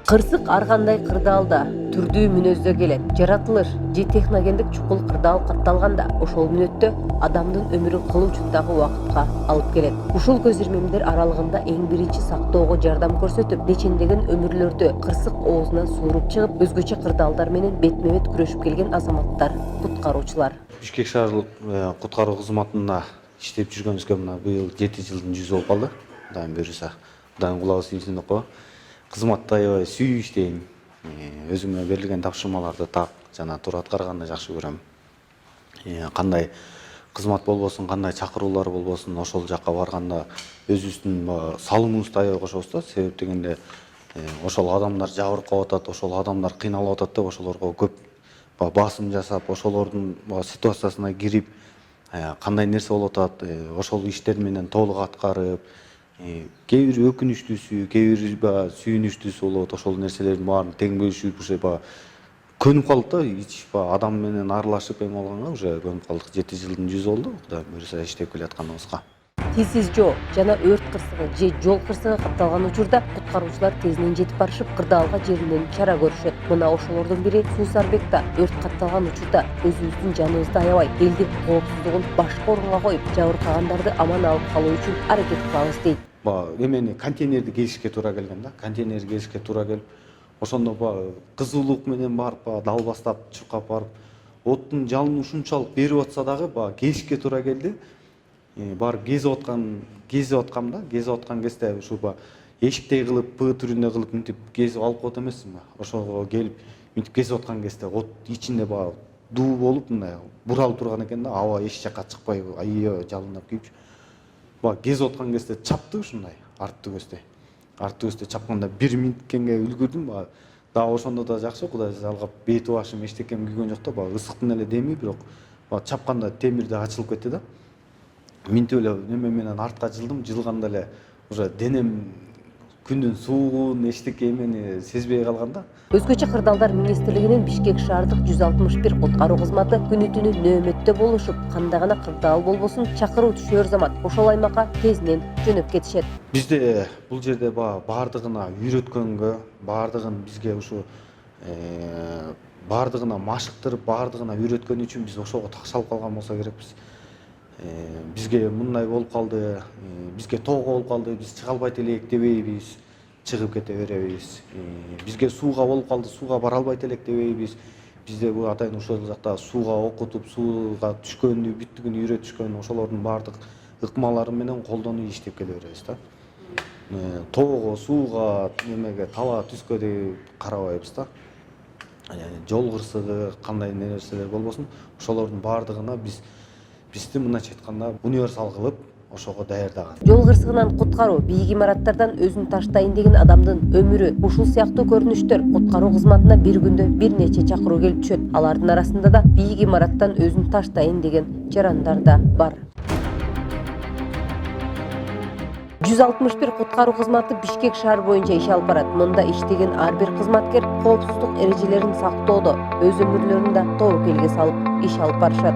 Кырсык ар кандай кырдаалда түрдүү мүнөздө келет. Жаратылыш же техногендик чукул кырдаал катталганда ошол мүнөттө адамдын өмүрүн кыл учундагы убакытка алып келет. Ушул көз ирмемдер аралыгында эң биринчи сактоого жардам көрсөтүп, нечендеген өмүрлөрдү кырсык оозунан сууруп чыгып, өзгөчө кырдаалдар менен бетме-бет күрөшүп келген азаматтар, куткаруучулар. Бишкек шаардык куткаруу кызматында иштеп жүргөнүбүзгө мына быйыл 7 жылдын жүзү болуп калды. Кудайым буйруса, Кудайдын кулабы сүйүнсүн деп коебу. Кызматта аябай сүйүп иштейм. Өзүмө берилген тапшырмаларды так жана туура аткарганды жакшы көрөм. Кандай кызмат болбосун, кандай чакыруулар болбосун, ошол жакка барганда өзүбүздүн салымыбызды аябай кошобуз да. Себеп дегенде ошол адамдар жабыркап атат, ошол адамдар кыйналып атат деп ошолорго көп басым жасап, ошолордун ситуациясына кирип, кандай нерсе болуп атат, ошол иштер менен толук аткарып, кээ бир өкүнүчтүүсү, кээ бир сүйүнүчтүүсү болот, ошол нерселердин баарын тең бөлүшүп, уже көнүп калдык да, ич адам менен аралашып эме болгонго уже көнүп калдык. 7 жылдын жүзү болду, Кудайым буйруса иштеп келатканыбызга. Тийсиз жоо жана өрт кырсыгы же жол кырсыгы катталган учурда куткаруучулар тезинен жетип барышып, кырдаалга жеринен чара көрүшөт. Мына ошолордун бири Суусарбек да өрт катталган учурда өзүбүздүн жаныбызды аябай, элдин коопсуздугун башкы орунга коюп, жабыркагандарды аман алып калуу үчүн аракет кылабыз дейт. Эмени контейнерди келишке туура келген да, контейнер келишке туура келип, ошондо кызуулук менен барып, дал бастап чуркап барып, оттун жалыны ушунчалык берип атса дагы келишке туура келди. Барып кезип аткам да, кезип аткан кезде ушу эшиктей кылып, П түрүндө кылып мынтип кезип алып коет эмесминби? Ошого келип мынтип кезип аткан кезде от ичинде дуу болуп мындай буралып турган экен да, аба эч жакка чыкпай аябай жалындап күйүп. Кезип аткан кезде чапты ушундай арт төбөстө чапканда 1 минуткенге үлгүрдүм. Дагы ошондо да жакшы, Кудай жалгап, бети башым эчтекем күйгөн жок да, ысыктын эле деми, бирок чапканда темир да ачылып кетти да. Минтип эле неме менен артка жылганда эле уже денем күндүн суугун, эчтеке эмени сезбей калган да. Өзгөчө кырдаалдар министрлигинин Бишкек шаардык 161 куткаруу кызматы күнү-түнү нөөмөттө болушуп, кандай гана кырдаал болбосун чакыруу түшөр замат ошол аймакка тезинен жөнөп кетишет. Бизде бул жерде баардыгына үйрөткөнгө, баардыгын бизге ушу баардыгына машыктырып, баардыгына үйрөткөн үчүн биз ошого такшалып калган болсо керекпиз. Бизге мындай болуп калды, бизге тоого болуп калды, биз чыга албайт элек дебейбиз, чыгып кете беребиз. Бизге сууга болуп калды, сууга бара албайт элек дебейбиз. Бизде атайын ошол жакта сууга окутуп, сууга түшкөндү, бүттүгүн үйрөтүшкөн, ошолордун баардык ыкмалары менен колдонуп иштеп келе беребиз да. Тоого, сууга, немеге, таба түскө деп карабайбыз да. Жол кырсыгы, кандай нерселер болбосун, ошолордун баардыгына бизди мындайча айтканда универсал кылып ошого даярдаган. Жол кырсыгынан куткаруу, бийик имараттардан өзүн таштайын деген адамдын өмүрү, ушул сыяктуу көрүнүштөр куткаруу кызматына бир күндө бир нече чакыруу келип түшөт. Алардын арасында да бийик имараттан өзүн таштайын деген жарандар да бар. 161 куткаруу кызматы Бишкек шаар боюнча иш алып барат. Мында иштеген ар бир кызматкер коопсуздук эрежелерин сактоодо, өз өмүрлөрүн да тобокелге салып иш алып барышат.